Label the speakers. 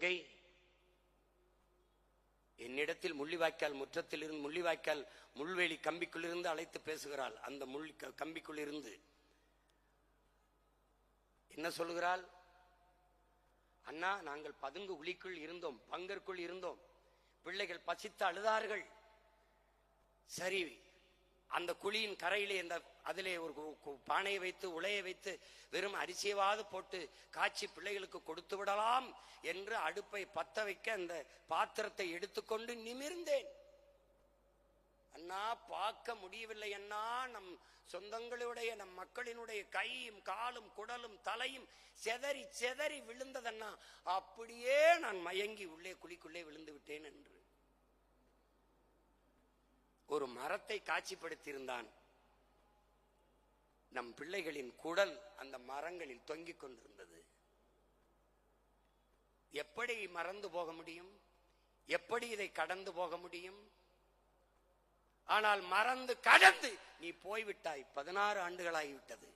Speaker 1: எங்கை என்னிடத்தில் முள்ளிவாய்க்கால் முற்றத்தில் இருந்து முள்ளிவாய்க்கால் முள்வேலி கம்பிக்குள் இருந்து அழைத்து பேசுகிறாள். அந்த முள் கம்பிக்குள் இருந்து என்ன சொல்லுகிறாள்? அண்ணா, நாங்கள் பதுங்கு குழிக்குள் இருந்தோம், பங்கருக்குள் இருந்தோம், பிள்ளைகள் பசித்து அழுதார்கள். சரி, அந்த குழியின் கரையிலே அதிலே ஒரு பானையை வைத்து உலையை வைத்து வெறும் அரிசியவாது போட்டு காய்ச்சி பிள்ளைகளுக்கு கொடுத்து விடலாம் என்று அடுப்பை பத்த வைக்க அந்த பாத்திரத்தை எடுத்துக்கொண்டு நிமிர்ந்தேன். அண்ணா, பார்க்க முடியவில்லை அண்ணா, நம் சொந்தங்களுடைய நம் மக்களினுடைய கையும் காலும் குடலும் தலையும் செதறி செதறி விழுந்ததண்ணா. அப்படியே நான் மயங்கி உள்ளே குழிக்குள்ளே விழுந்து விட்டேன் என்று ஒரு மரத்தை காட்சிப்படுத்தியிருந்தான். நம் பிள்ளைகளின் குடல் அந்த மரங்களில் தொங்கிக் கொண்டிருந்தது. எப்படி மறந்து போக முடியும்? எப்படி இதை கடந்து போக முடியும்? ஆனால் மறந்து கடந்து நீ போய்விட்டாய். 16 ஆண்டுகளாகிவிட்டது.